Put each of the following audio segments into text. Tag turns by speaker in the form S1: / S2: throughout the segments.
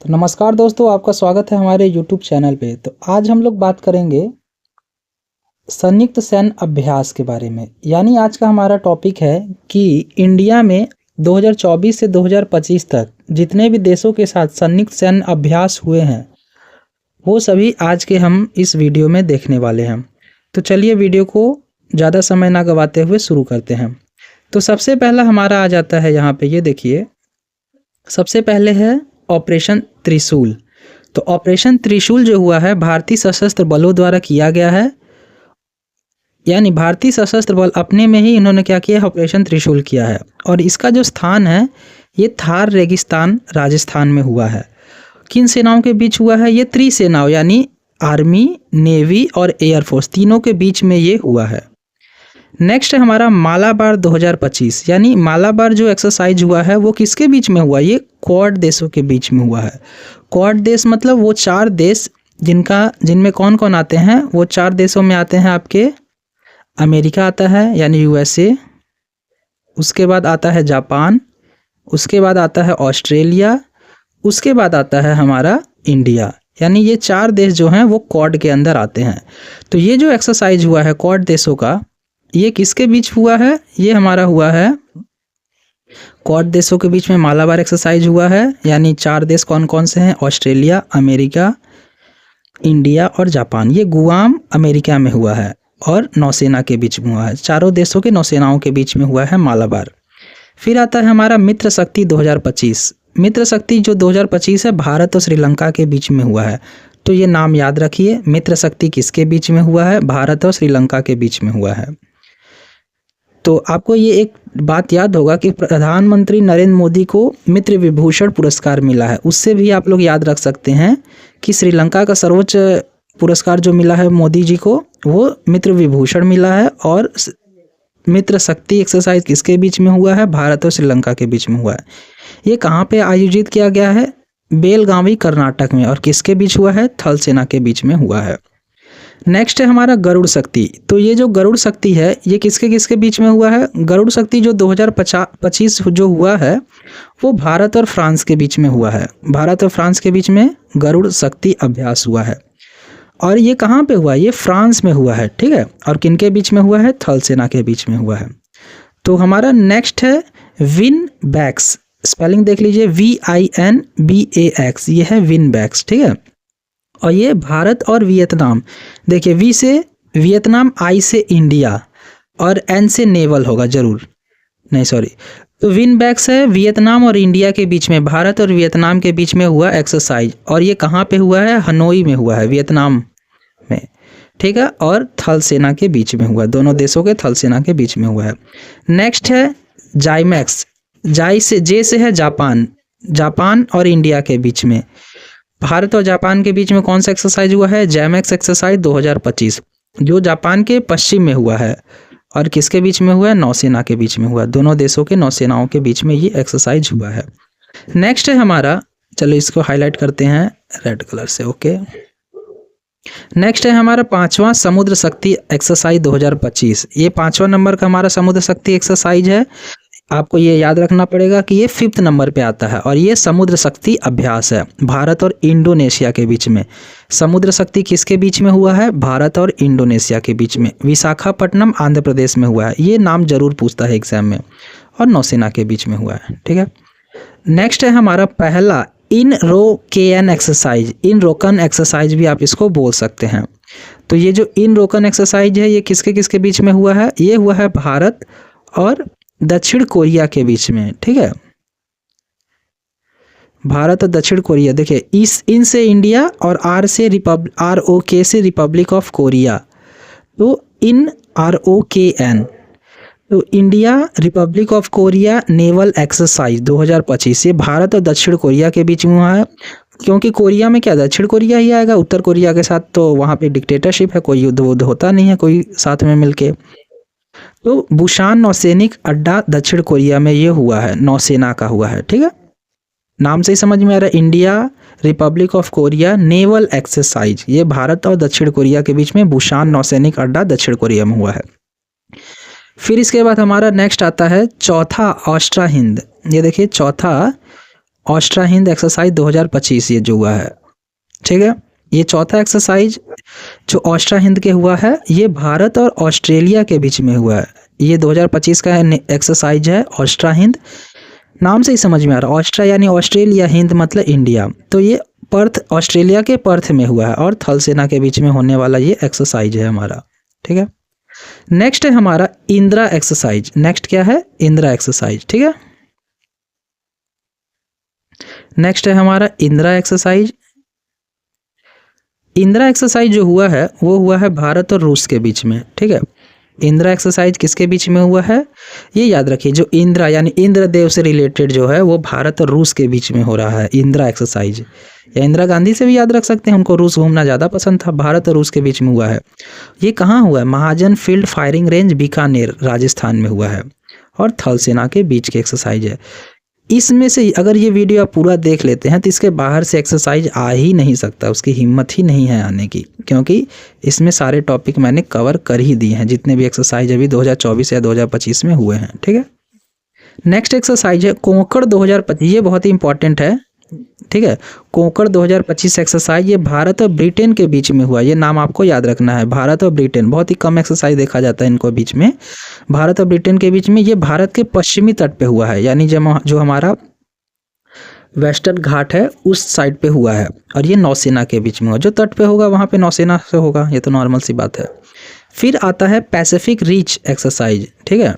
S1: तो नमस्कार दोस्तों, आपका स्वागत है हमारे YouTube चैनल पे। तो आज हम लोग बात करेंगे संयुक्त सैन्य अभ्यास के बारे में। यानी आज का हमारा टॉपिक है कि इंडिया में 2024 से 2025 तक जितने भी देशों के साथ संयुक्त सैन्य अभ्यास हुए हैं वो सभी आज के हम इस वीडियो में देखने वाले हैं। तो चलिए वीडियो को ज़्यादा समय ना गवाते हुए शुरू करते हैं। तो सबसे पहला हमारा आ जाता है यहाँ पे, ये देखिए, सबसे पहले है ऑपरेशन त्रिशूल। तो ऑपरेशन त्रिशूल जो हुआ है भारतीय सशस्त्र बलों द्वारा किया गया है। यानी भारतीय सशस्त्र बल अपने में ही इन्होंने क्या किया है, ऑपरेशन त्रिशूल किया है। और इसका जो स्थान है ये थार रेगिस्तान राजस्थान में हुआ है। किन सेनाओं के बीच हुआ है? ये त्रिसेनाओं यानी आर्मी, नेवी और एयरफोर्स तीनों के बीच में ये हुआ है। नेक्स्ट है हमारा मालाबार 2025। यानी मालाबार जो एक्सरसाइज हुआ है वो किसके बीच में हुआ? ये क्वाड देशों के बीच में हुआ है। क्वाड देश मतलब वो 4 देश जिनमें कौन कौन आते हैं? वो 4 देशों में आते हैं आपके अमेरिका आता है यानी यूएसए, उसके बाद आता है जापान, उसके बाद आता है ऑस्ट्रेलिया, उसके बाद आता है हमारा इंडिया। यानी ये 4 देश जो हैं वो क्वाड के अंदर आते हैं। तो ये जो एक्सरसाइज हुआ है क्वाड देशों का, ये किसके बीच हुआ है? ये हमारा हुआ है क्वाड देशों के बीच में मालाबार एक्सरसाइज हुआ है। यानी 4 देश कौन कौन से हैं? ऑस्ट्रेलिया, अमेरिका, इंडिया और जापान। ये गुआम अमेरिका में हुआ है और नौसेना के बीच में हुआ है। चारों देशों के नौसेनाओं के बीच में हुआ है मालाबार। फिर आता है हमारा मित्र शक्ति 2025। मित्र शक्ति जो 2025 है भारत और श्रीलंका के बीच में हुआ है। तो ये नाम याद रखिए, मित्र शक्ति किसके बीच में हुआ है? भारत और श्रीलंका के बीच में हुआ है। तो आपको ये एक बात याद होगा कि प्रधानमंत्री नरेंद्र मोदी को मित्र विभूषण पुरस्कार मिला है। उससे भी आप लोग याद रख सकते हैं कि श्रीलंका का सर्वोच्च पुरस्कार जो मिला है मोदी जी को वो मित्र विभूषण मिला है। और मित्र शक्ति एक्सरसाइज किसके बीच में हुआ है? भारत और श्रीलंका के बीच में हुआ है। ये कहाँ पे आयोजित किया गया है? बेलगावी कर्नाटक में। और किसके बीच हुआ है? थल सेना के बीच में हुआ है। नेक्स्ट है हमारा गरुड़ शक्ति। तो ये जो गरुड़ शक्ति है ये किसके किसके बीच में हुआ है? गरुड़ शक्ति जो 2025 जो हुआ है वो भारत और फ्रांस के बीच में हुआ है। भारत और फ्रांस के बीच में गरुड़ शक्ति अभ्यास हुआ है। और ये कहाँ पे हुआ? ये फ्रांस में हुआ है, ठीक है। और किनके बीच में हुआ है? थल सेना के बीच में हुआ है। तो हमारा नेक्स्ट है विन बैक्स। स्पेलिंग देख लीजिए, VINBAX। ये है विन बैक्स, ठीक है। और ये भारत और वियतनाम, देखिए V से वियतनाम, I से इंडिया और N से नेवल होगा जरूर, नहीं सॉरी। तो विन बैक्स है वियतनाम और इंडिया के बीच में, भारत और वियतनाम के बीच में हुआ एक्सरसाइज। और ये कहाँ पे हुआ है? हनोई में हुआ है, वियतनाम में, ठीक है। और थल सेना के बीच में हुआ, दोनों देशों के थल सेना के बीच में हुआ है। नेक्स्ट है जाइमैक्स। जे से है जापान, जापान और इंडिया के बीच में। भारत और जापान के बीच में कौन सा एक्सरसाइज हुआ है? जैमैक्स एक्सरसाइज 2025 जो जापान के पश्चिम में हुआ है। और किसके बीच में हुआ है? नौसेना के बीच में हुआ। दोनों देशों के नौसेनाओं के बीच में ये एक्सरसाइज हुआ है। नेक्स्ट है हमारा, चलो इसको हाईलाइट करते हैं रेड कलर से, ओके। नेक्स्ट है हमारा 5वां समुद्र शक्ति एक्सरसाइज 2025। ये 5वां नंबर का हमारा समुद्र शक्ति एक्सरसाइज है। आपको ये याद रखना पड़ेगा कि ये 5th नंबर पे आता है। और ये समुद्र शक्ति अभ्यास है भारत और इंडोनेशिया के बीच में। समुद्र शक्ति किसके बीच में हुआ है? भारत और इंडोनेशिया के बीच में। विशाखापट्टनम आंध्र प्रदेश में हुआ है। ये नाम जरूर पूछता है एग्जाम में। और नौसेना के बीच में हुआ है, ठीक है। नेक्स्ट है हमारा पहला इनरोकेन एक्सरसाइज। इनरोकन एक्सरसाइज भी आप इसको बोल सकते हैं। तो ये जो इनरोकन एक्सरसाइज है ये किसके किसके बीच में हुआ है? ये हुआ है भारत और दक्षिण कोरिया के बीच में, ठीक है। भारत और दक्षिण कोरिया, देखिए इन से इंडिया और ROK से रिपब्लिक ऑफ कोरिया। तो इन ROKN, तो India Republic of Korea naval exercise 2025। ये भारत और दक्षिण कोरिया के बीच में हुआ है। क्योंकि कोरिया में क्या दक्षिण कोरिया ही आएगा, उत्तर कोरिया के साथ तो वहाँ पे डिक्टेटरशिप है, कोई युद्ध वुद्ध होता नहीं है कोई साथ में मिलके। तो बुसान नौसैनिक अड्डा दक्षिण कोरिया में ये हुआ है, नौसेना का हुआ है, ठीक है। नाम से ही समझ में आ रहा है, India Republic of Korea naval exercise. ये भारत और दक्षिण कोरिया के बीच में बुसान नौसैनिक अड्डा दक्षिण कोरिया में हुआ है। फिर इसके बाद हमारा नेक्स्ट आता है चौथा ऑस्ट्रा हिंद। ये देखिए चौथा ऑस्ट्रा हिंद एक्सरसाइज 2025 ये जो हुआ है, ठीक है। ये चौथा एक्सरसाइज जो ऑस्ट्रा हिंद के हुआ है ये भारत और ऑस्ट्रेलिया के बीच में हुआ है। ये 2025 का एक्सरसाइज है ऑस्ट्रा हिंद, नाम से ही समझ में आ रहा है, ऑस्ट्रा यानी ऑस्ट्रेलिया, हिंद मतलब इंडिया। तो ये पर्थ, ऑस्ट्रेलिया के पर्थ में हुआ है और थल सेना के बीच में होने वाला ये एक्सरसाइज है हमारा, ठीक है। नेक्स्ट है हमारा इंदिरा एक्सरसाइज। नेक्स्ट क्या है? इंदिरा एक्सरसाइज, ठीक है। नेक्स्ट है हमारा इंदिरा एक्सरसाइज। इंदिरा एक्सरसाइज जो हुआ है वो हुआ है भारत और रूस के बीच में, ठीक है। इंदिरा एक्सरसाइज किसके बीच में हुआ है? ये याद रखिए, जो इंदिरा यानी इंद्रदेव से रिलेटेड जो है वो भारत और रूस के बीच में हो रहा है इंदिरा एक्सरसाइज। या इंदिरा गांधी से भी याद रख सकते हैं, उनको रूस घूमना ज़्यादा पसंद था। भारत और रूस के बीच में हुआ है। ये कहाँ हुआ है? Mahajan field firing range Bikaner Rajasthan में हुआ है और थल सेना के बीच की एक्सरसाइज है। इसमें से अगर ये वीडियो आप पूरा देख लेते हैं तो इसके बाहर से एक्सरसाइज आ ही नहीं सकता, उसकी हिम्मत ही नहीं है आने की, क्योंकि इसमें सारे टॉपिक मैंने कवर कर ही दिए हैं जितने भी एक्सरसाइज अभी 2024 या 2025 में हुए हैं, ठीक है। नेक्स्ट एक्सरसाइज है कोंकण 2025। ये बहुत ही इंपॉर्टेंट है, ठीक है। कोंकण 2025 एक्सरसाइज ये भारत और ब्रिटेन के बीच में हुआ। ये नाम आपको याद रखना है, भारत और ब्रिटेन। बहुत ही कम एक्सरसाइज देखा जाता है इनको बीच में, भारत और ब्रिटेन के बीच में। ये भारत के पश्चिमी तट पे हुआ है, यानी जो हमारा वेस्टर्न घाट है उस साइड पे हुआ है और ये नौसेना के बीच में हुआ। जो तट पे होगा वहाँ पे नौसेना से होगा, ये तो नॉर्मल सी बात है। फिर आता है पैसिफिक रीच एक्सरसाइज, ठीक है।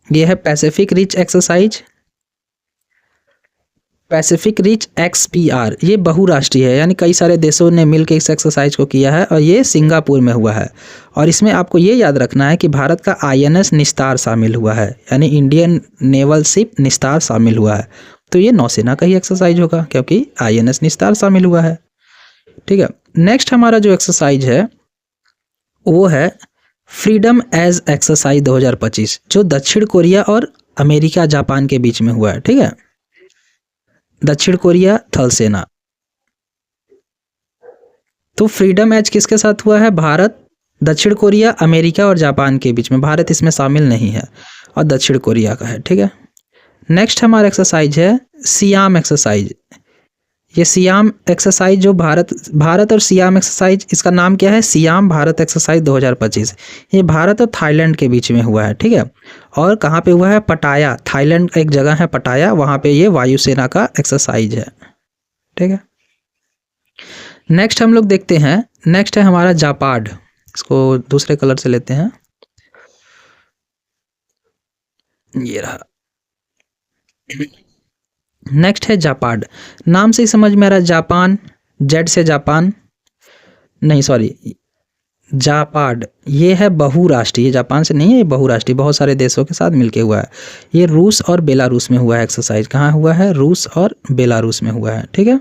S1: ये है Pacific reach exercise, Pacific rich XPR। ये बहुराष्ट्रीय है, यानी कई सारे देशों ने मिलकर इस एक्सरसाइज को किया है और ये सिंगापुर में हुआ है। और इसमें आपको ये याद रखना है कि भारत का INS निस्तार शामिल हुआ है, यानी इंडियन नेवल शिप निस्तार शामिल हुआ है। तो ये नौसेना का ही एक्सरसाइज होगा क्योंकि INS निस्तार शामिल हुआ है, ठीक है। नेक्स्ट हमारा जो एक्सरसाइज है वो है फ्रीडम एज एक्सरसाइज 2025, जो दक्षिण कोरिया और अमेरिका जापान के बीच में हुआ है, ठीक है। दक्षिण कोरिया थल सेना। तो फ्रीडम एज किसके साथ हुआ है? भारत, दक्षिण कोरिया, अमेरिका और जापान के बीच में। भारत इसमें शामिल नहीं है और दक्षिण कोरिया का है, ठीक है। नेक्स्ट हमारा एक्सरसाइज है सियाम एक्सरसाइज। ये सियाम एक्सरसाइज जो भारत और सियाम एक्सरसाइज, इसका नाम क्या है? SIAM Bharat exercise 2025। ये भारत और थाईलैंड के बीच में हुआ है, ठीक है। और कहाँ पे हुआ है? पटाया, थाईलैंड एक जगह है पटाया, वहाँ पे ये वायुसेना का एक्सरसाइज है, ठीक है। नेक्स्ट हम लोग देखते हैं, नेक्स्ट है हमारा जापाड। इसको दूसरे कलर से लेते हैं, ये रहा। नेक्स्ट है जापाड। नाम से ही समझ में आ रहा है, जापान, जेड से जापान, नहीं सॉरी, जापाड। ये है बहुराष्ट्रीय, ये जापान से नहीं है, ये बहुराष्ट्रीय, बहुत सारे देशों के साथ मिलके हुआ है। ये रूस और बेलारूस में हुआ है एक्सरसाइज। कहाँ हुआ है? रूस और बेलारूस में हुआ है, ठीक है।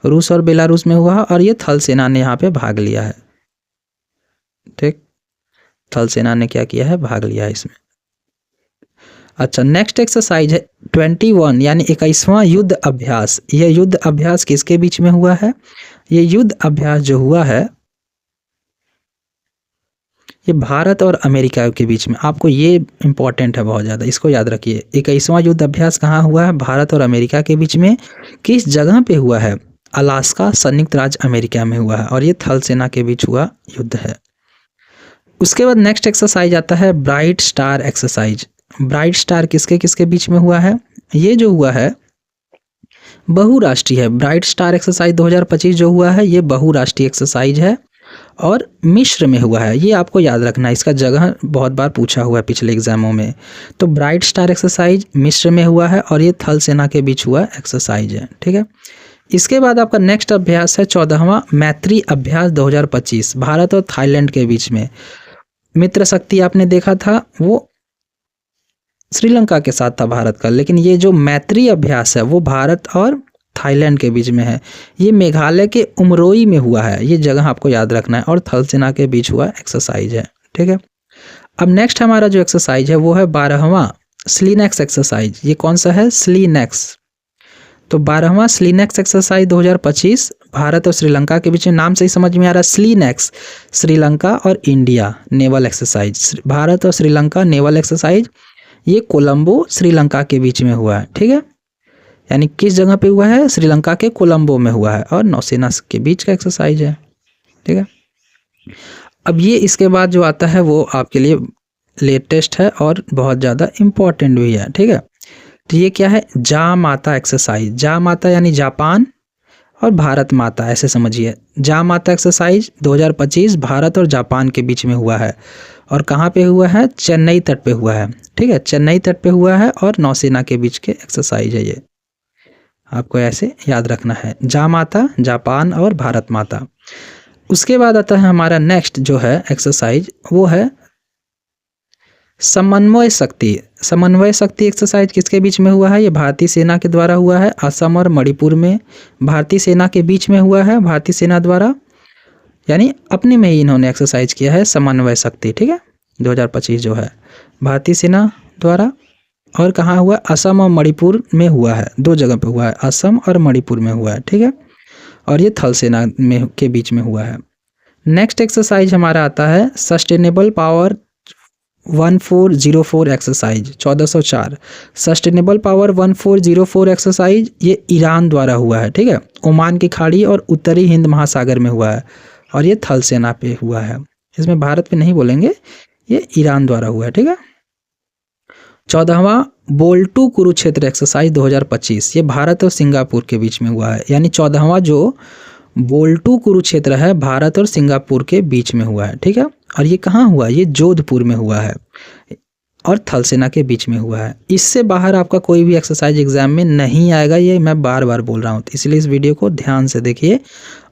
S1: रूस और बेलारूस में हुआ है और ये थल सेना ने यहाँ पे भाग लिया है, ठीक। थल सेना ने क्या किया है? भाग लिया है इसमें। अच्छा, नेक्स्ट एक्सरसाइज है 21 यानी 21वां युद्ध अभ्यास। यह युद्ध अभ्यास किसके बीच में हुआ है? ये युद्ध अभ्यास जो हुआ है ये भारत और अमेरिका के बीच में। आपको ये इंपॉर्टेंट है बहुत ज़्यादा, इसको याद रखिए। 21वां युद्ध अभ्यास कहाँ हुआ है? भारत और अमेरिका के बीच में। किस जगह पे हुआ है? अलास्का, संयुक्त राज्य अमेरिका में हुआ है और ये थल सेना के बीच हुआ युद्ध है। उसके बाद नेक्स्ट एक्सरसाइज आता है bright star exercise. Bright star किसके किसके बीच में हुआ है? ये जो हुआ है बहुराष्ट्रीय है। ब्राइट स्टार एक्सरसाइज 2025 जो हुआ है ये बहुराष्ट्रीय एक्सरसाइज है और मिस्र में हुआ है। ये आपको याद रखना है, इसका जगह बहुत बार पूछा हुआ है पिछले एग्जामों में। तो ब्राइट स्टार एक्सरसाइज मिस्र में हुआ है और ये थल सेना के बीच हुआ एक्सरसाइज है, ठीक है। इसके बाद आपका नेक्स्ट अभ्यास है 14वां मैत्री अभ्यास 2025, भारत और थाईलैंड के बीच में। मित्र शक्ति आपने देखा था वो श्रीलंका के साथ था भारत का, लेकिन ये जो मैत्री अभ्यास है वो भारत और थाईलैंड के बीच में है। ये मेघालय के उमरोई में हुआ है, ये जगह आपको याद रखना है, और थल सेना के बीच हुआ एक्सरसाइज है, ठीक है। अब नेक्स्ट हमारा जो एक्सरसाइज है वो है 12वां स्लीनेक्स एक्सरसाइज। ये कौन सा है? स्लीनेक्स। तो 12वां स्लीनेक्स एक्सरसाइज 2025 भारत और श्रीलंका के बीच में। नाम से ही समझ में आ रहा है, स्लीनेक्स, श्रीलंका और इंडिया नेवल एक्सरसाइज। भारत और श्रीलंका नेवल एक्सरसाइज, ये कोलंबो श्रीलंका के बीच में हुआ है, ठीक है। यानी किस जगह पे हुआ है, श्रीलंका के कोलंबो में हुआ है और नौसेना के बीच का एक्सरसाइज है। ठीक है, अब ये इसके बाद जो आता है वो आपके लिए लेटेस्ट है और बहुत ज़्यादा इम्पोर्टेंट भी है। ठीक है, तो ये क्या है, जा माता एक्सरसाइज। जा माता यानी जापान और भारत माता, ऐसे समझिए। जा माता एक्सरसाइज 2025 भारत और जापान के बीच में हुआ है और कहाँ पे हुआ है, चेन्नई तट पे हुआ है। ठीक है, चेन्नई तट पे हुआ है और नौसेना के बीच के एक्सरसाइज है ये, आपको ऐसे याद रखना है। जा माता जापान और भारत माता। उसके बाद आता है हमारा नेक्स्ट जो है एक्सरसाइज, वो है समन्वय शक्ति। समन्वय शक्ति एक्सरसाइज किसके बीच में हुआ है, ये भारतीय सेना के द्वारा हुआ है। असम और मणिपुर में भारतीय सेना के बीच में हुआ है, भारतीय सेना द्वारा, यानी अपने में ही इन्होंने एक्सरसाइज किया है समन्वय शक्ति। ठीक है, 2025 जो है भारतीय सेना द्वारा, और कहाँ हुआ, असम और मणिपुर में हुआ है, 2 जगह पे हुआ है, असम और मणिपुर में हुआ है। ठीक है, और ये थल सेना में के बीच में हुआ है। नेक्स्ट एक्सरसाइज हमारा आता है sustainable power 1404 exercise 1404। Sustainable power 1404 exercise ये ईरान द्वारा हुआ है। ठीक है, ओमान की खाड़ी और उत्तरी हिंद महासागर में हुआ है और ये थल सेना पे हुआ है। इसमें भारत पे नहीं बोलेंगे, ये ईरान द्वारा हुआ है। ठीक है, 14वां बोल्टू कुरुक्षेत्र एक्सरसाइज 2025 ये भारत और सिंगापुर के बीच में हुआ है। यानी 14वां जो बोल्टू कुरुक्षेत्र है भारत और सिंगापुर के बीच में हुआ है। ठीक है, और ये कहाँ हुआ, ये जोधपुर में हुआ है और थल सेना के बीच में हुआ है। इससे बाहर आपका कोई भी एक्सरसाइज एग्जाम में नहीं आएगा, ये मैं बार बार बोल रहा हूँ, तो इसलिए इस वीडियो को ध्यान से देखिए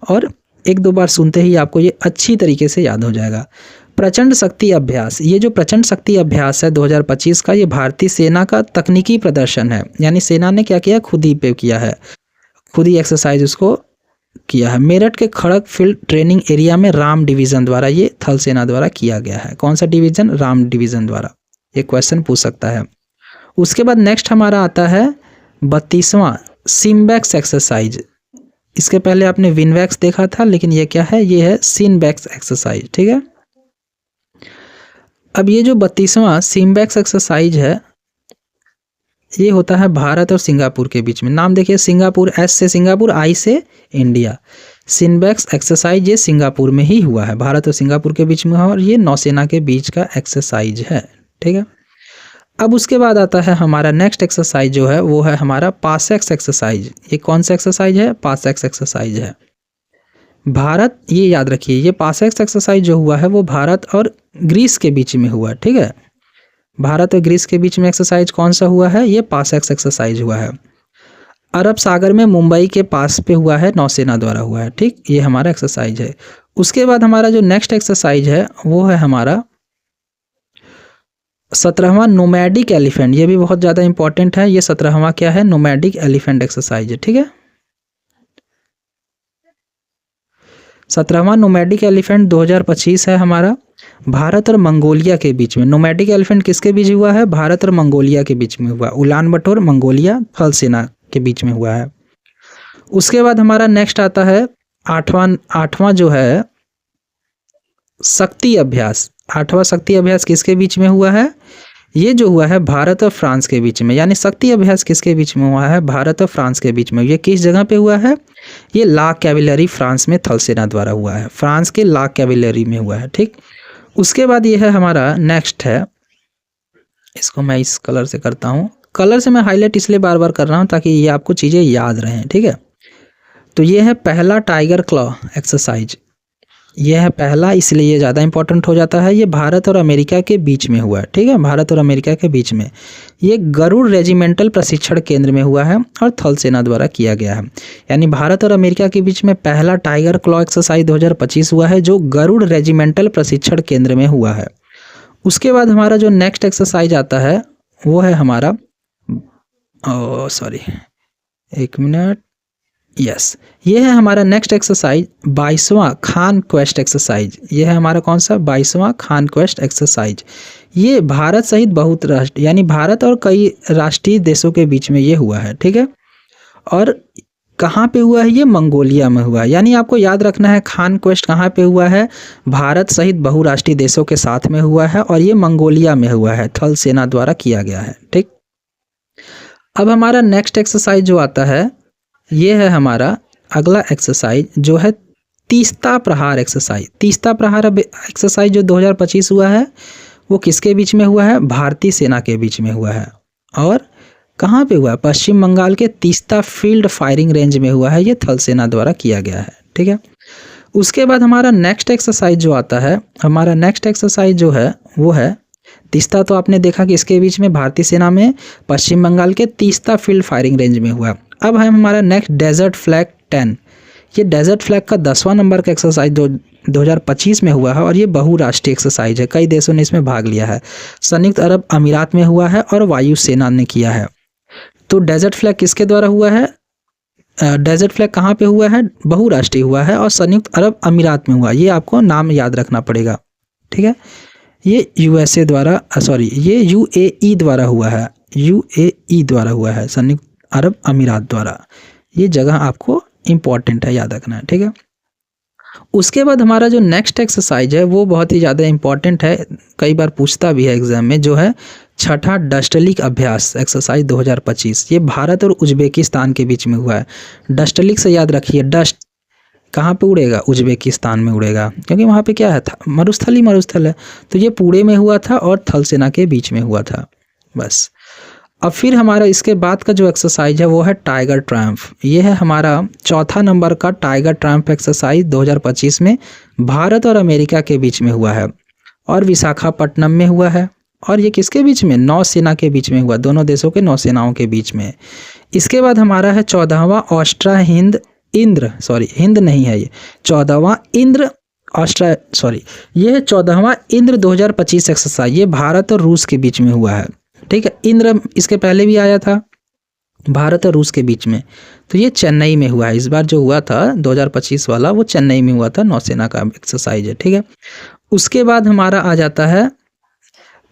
S1: और 1-2 बार सुनते ही आपको ये अच्छी तरीके से याद हो जाएगा। प्रचंड शक्ति अभ्यास, ये जो प्रचंड शक्ति अभ्यास है 2025 का, ये भारतीय सेना का तकनीकी प्रदर्शन है। यानी सेना ने क्या किया, खुद ही पे किया है, खुद ही एक्सरसाइज उसको किया है। मेरठ के खड़क फील्ड ट्रेनिंग एरिया में राम डिवीजन द्वारा, ये थल सेना द्वारा किया गया है। कौन सा डिवीजन, राम डिवीजन द्वारा, ये क्वेश्चन पूछ सकता है। उसके बाद नेक्स्ट हमारा आता है 32वां सिम्बैक्स एक्सरसाइज। इसके पहले आपने विनवैक्स देखा था, लेकिन ये क्या है, ये है सिम्बैक्स एक्सरसाइज। ठीक है, अब ये जो 32वां सिम्बैक्स एक्सरसाइज है ये होता है भारत और सिंगापुर के बीच में। नाम देखिए, सिंगापुर, एस से सिंगापुर, आई से इंडिया। सिम्बैक्स एक्सरसाइज ये सिंगापुर में ही हुआ है, भारत और सिंगापुर के बीच में हुआ और ये नौसेना के बीच का एक्सरसाइज है। ठीक है, अब उसके बाद आता है हमारा नेक्स्ट एक्सरसाइज जो है वो है हमारा पासैक्स एक्सरसाइज। ये कौन सा एक्सरसाइज है, पासैक्स एक्सरसाइज है। भारत, ये याद रखिए, ये पासैक्स एक्सरसाइज जो हुआ है वो भारत और ग्रीस के बीच में हुआ। ठीक है, भारत और ग्रीस के बीच में एक्सरसाइज कौन सा हुआ है, ये पासैक्स एक्सरसाइज हुआ है। अरब सागर में मुंबई के पास पे हुआ है, नौसेना द्वारा हुआ है। ठीक, ये हमारा एक्सरसाइज है। उसके बाद हमारा जो नेक्स्ट एक्सरसाइज है वो है हमारा 17वां नोमैडिक एलिफेंट। ये भी बहुत ज़्यादा इंपॉर्टेंट है। ये 17वां क्या है, नोमैडिक एलिफेंट एक्सरसाइज है। ठीक है, 17वां नोमैडिक एलिफेंट 2025 है हमारा, भारत और मंगोलिया के बीच में। नोमैडिक एलिफेंट किसके बीच हुआ है, भारत और मंगोलिया के बीच में हुआ। उलान बटोर, मंगोलिया, थल सेना के बीच में हुआ है। उसके बाद हमारा नेक्स्ट आता है आठवां जो है शक्ति अभ्यास। 8वां शक्ति अभ्यास किसके बीच में हुआ है, ये जो हुआ है भारत और फ्रांस के बीच में। यानी शक्ति अभ्यास किसके बीच में हुआ है, भारत और फ्रांस के बीच में। ये किस जगह पे हुआ है, ये ला कैविलरी, फ्रांस में थल सेना द्वारा हुआ है, फ्रांस के ला कैविलरी में हुआ है। ठीक, उसके बाद ये है हमारा नेक्स्ट है, इसको मैं इस कलर से करता हूँ। कलर से मैं हाईलाइट इसलिए बार बार कर रहा हूँ ताकि ये आपको चीज़ें याद रहें। ठीक है, तो ये है पहला टाइगर क्लॉ एक्सरसाइज। ये है पहला, इसलिए ये ज़्यादा इंपॉर्टेंट हो जाता है। ये भारत और अमेरिका के बीच में हुआ है। ठीक है, भारत और अमेरिका के बीच में। ये गरुड़ रेजिमेंटल प्रशिक्षण केंद्र में हुआ है और थल सेना द्वारा किया गया है। यानी भारत और अमेरिका के बीच में पहला टाइगर क्लॉ एक्सरसाइज 2025 हुआ है जो गरुड़ रेजिमेंटल प्रशिक्षण केंद्र में हुआ है। उसके बाद हमारा जो नेक्स्ट एक्सरसाइज आता है वो है हमारा, एक मिनट, यस, ये है हमारा नेक्स्ट एक्सरसाइज 22वां खान क्वेस्ट एक्सरसाइज। ये है हमारा कौन सा, 22वां खान क्वेस्ट एक्सरसाइज। ये भारत सहित बहुत राष्ट्र, यानी भारत और कई राष्ट्रीय देशों के बीच में ये हुआ है। ठीक है, और कहाँ पे हुआ है, ये मंगोलिया में हुआ है। यानी आपको याद रखना है खान क्वेस्ट कहाँ पे हुआ है, भारत सहित बहुराष्ट्रीय देशों के साथ में हुआ है और ये मंगोलिया में हुआ है, थल सेना द्वारा किया गया है। ठीक, अब हमारा नेक्स्ट एक्सरसाइज जो आता है, ये है हमारा अगला एक्सरसाइज जो है तीस्ता प्रहार एक्सरसाइज। तीस्ता प्रहार एक्सरसाइज जो 2025 हुआ है वो किसके बीच में हुआ है? भारतीय सेना के बीच में हुआ है। और कहाँ पे हुआ है? पश्चिम बंगाल के तीस्ता फील्ड फायरिंग रेंज में हुआ है। ये थल सेना द्वारा किया गया है, ठीक है। उसके बाद हमारा नेक्स्ट एक्सरसाइज जो आता है, हमारा नेक्स्ट एक्सरसाइज जो है वो है तीस्ता। तो आपने देखा कि इसके बीच में भारतीय सेना में पश्चिम बंगाल के तीस्ता फील्ड फायरिंग रेंज में हुआ। अब है हमारा नेक्स्ट डेजर्ट फ्लैग 10। ये डेजर्ट फ्लैग का 10वां नंबर का एक्सरसाइज 2025 में हुआ है और ये बहुराष्ट्रीय एक्सरसाइज है। कई देशों ने इसमें भाग लिया है। संयुक्त अरब अमीरात में हुआ है और वायुसेना ने किया है। तो डेजर्ट फ्लैग किसके द्वारा हुआ है? डेजर्ट फ्लैग कहाँ पे हुआ है? बहुराष्ट्रीय हुआ है और संयुक्त अरब अमीरात में हुआ। ये आपको नाम याद रखना पड़ेगा, ठीक है। ये यूएसए द्वारा ये यूएई द्वारा हुआ है। यूएई द्वारा हुआ है, संयुक्त अरब अमीरात द्वारा। ये जगह आपको इम्पॉर्टेंट है, याद रखना है, ठीक है। उसके बाद हमारा जो नेक्स्ट एक्सरसाइज है वो बहुत ही ज़्यादा इम्पॉर्टेंट है, कई बार पूछता भी है एग्जाम में, जो है छठा डस्टलिक अभ्यास एक्सरसाइज 2025। ये भारत और उज्बेकिस्तान के बीच में हुआ है। डस्टलिक से याद रखिए, डस्ट कहाँ पे उड़ेगा? उज्बेकिस्तान में उड़ेगा, क्योंकि वहाँ पे क्या है था? मरुस्थल है। तो ये पूरे में हुआ था और थल सेना के बीच में हुआ था, बस। अब फिर हमारा इसके बाद का जो एक्सरसाइज है वो है टाइगर ट्रायम्फ। ये है हमारा चौथा नंबर का टाइगर ट्रायम्फ एक्सरसाइज 2025 में भारत और अमेरिका के बीच में हुआ है और विशाखापट्टनम में हुआ है। और ये किसके बीच में? नौसेना के बीच में हुआ, दोनों देशों के नौसेनाओं के बीच में। इसके बाद हमारा है 14वां ऑस्ट्रा हिंद इंद्र, हिंद नहीं है ये, 14वां इंद्र ऑस्ट्रा, ये है 14वां इंद्र 2025 एक्सरसाइज। ये भारत और रूस के बीच में हुआ है, ठीक है। इंद्र इसके पहले भी आया था भारत और रूस के बीच में, तो ये चेन्नई में हुआ है। इस बार जो हुआ था 2025 वाला वो चेन्नई में हुआ था, नौसेना का एक्सरसाइज है, ठीक है। उसके बाद हमारा आ जाता है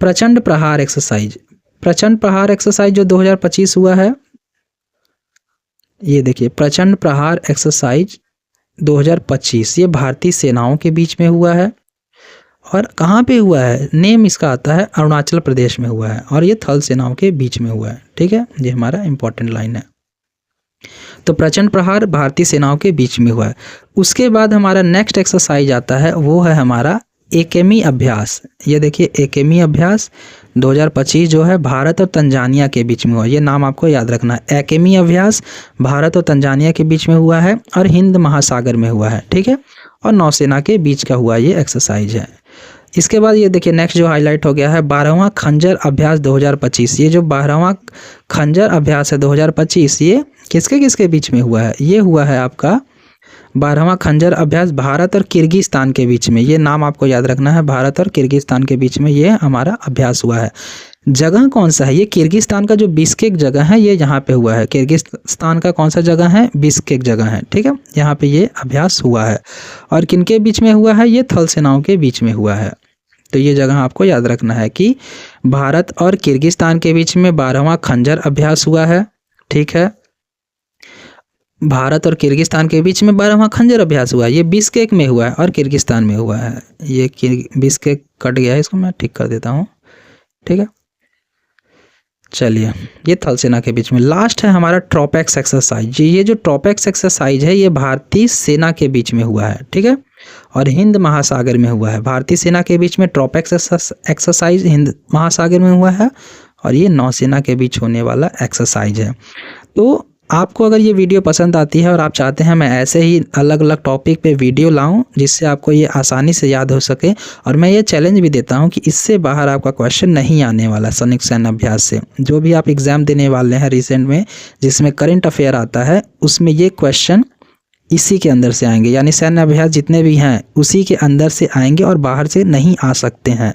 S1: प्रचंड प्रहार एक्सरसाइज। प्रचंड प्रहार एक्सरसाइज जो 2025 हुआ है, ये देखिए प्रचंड प्रहार एक्सरसाइज 2025, ये भारतीय सेनाओं के बीच में हुआ है। और कहाँ पे हुआ है? नेम इसका आता है अरुणाचल प्रदेश में हुआ है और ये थल सेनाओं के बीच में हुआ है, ठीक है। ये हमारा इंपॉर्टेंट लाइन है। तो प्रचंड प्रहार भारतीय सेनाओं के बीच में हुआ है। उसके बाद हमारा नेक्स्ट एक्सरसाइज आता है, वो है हमारा एकेमी अभ्यास। ये देखिए एकेमी अभ्यास 2025 जो है भारत और तंजानिया के बीच में हुआ। ये नाम आपको याद रखना है। एकेमी अभ्यास भारत और तंजानिया के बीच में हुआ है और हिंद महासागर में हुआ है, ठीक है। और नौसेना के बीच का हुआ ये एक्सरसाइज है। इसके बाद ये देखिए नेक्स्ट जो हाईलाइट हो गया है 12वां खंजर अभ्यास 2025। ये जो 12वां खंजर अभ्यास है 2025, ये किसके किसके बीच में हुआ है? ये हुआ है आपका 12वां खंजर अभ्यास भारत और किर्गिस्तान के बीच में। ये नाम आपको याद रखना है, भारत और किर्गिस्तान के बीच में ये हमारा अभ्यास हुआ है। जगह कौन सा है? ये किर्गिस्तान का जो बिश्केक जगह है ये यहाँ पे हुआ है। किर्गिस्तान का कौन सा जगह है? बिश्केक जगह है, ठीक है। यहाँ पे ये अभ्यास हुआ है। और किनके बीच में हुआ है? ये थल सेनाओं के बीच में हुआ है। तो ये जगह आपको याद रखना है कि भारत और किर्गिस्तान के बीच में 12वां खंजर अभ्यास हुआ है, ठीक है। भारत और किर्गिस्तान के बीच में 12वां खंजर अभ्यास हुआ है। ये बिश्केक में हुआ है और किर्गिस्तान में हुआ है। ये बिश्केक कट गया है, इसको मैं ठीक कर देता हूँ, ठीक है। चलिए, ये थल सेना के बीच में। लास्ट है हमारा ट्रोपेक्स एक्सरसाइज। ये जो ट्रोपेक्स एक्सरसाइज है ये भारतीय सेना के बीच में हुआ है, ठीक है, और हिंद महासागर में हुआ है। भारतीय सेना के बीच में ट्रोपेक्स एक्सरसाइज हिंद महासागर में हुआ है और ये नौसेना के बीच होने वाला एक्सरसाइज है। तो आपको अगर ये वीडियो पसंद आती है और आप चाहते हैं मैं ऐसे ही अलग अलग टॉपिक पे वीडियो लाऊं जिससे आपको ये आसानी से याद हो सके, और मैं ये चैलेंज भी देता हूं कि इससे बाहर आपका क्वेश्चन नहीं आने वाला संयुक्त सैन्य अभ्यास से। जो भी आप एग्ज़ाम देने वाले हैं रिसेंट में जिसमें करंट अफेयर आता है उसमें ये क्वेश्चन इसी के अंदर से आएंगे, यानी सैन्य अभ्यास जितने भी हैं उसी के अंदर से आएंगे और बाहर से नहीं आ सकते हैं,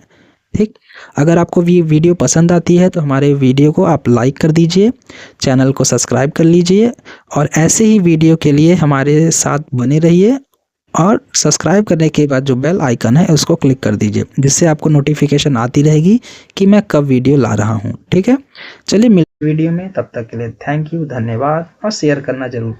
S1: ठीक। अगर आपको ये वीडियो पसंद आती है तो हमारे वीडियो को आप लाइक कर दीजिए, चैनल को सब्सक्राइब कर लीजिए और ऐसे ही वीडियो के लिए हमारे साथ बने रहिए। और सब्सक्राइब करने के बाद जो बेल आइकन है उसको क्लिक कर दीजिए जिससे आपको नोटिफिकेशन आती रहेगी कि मैं कब वीडियो ला रहा हूँ, ठीक है। चलिए मिलते वीडियो में, तब तक के लिए थैंक यू, धन्यवाद और शेयर करना जरूर।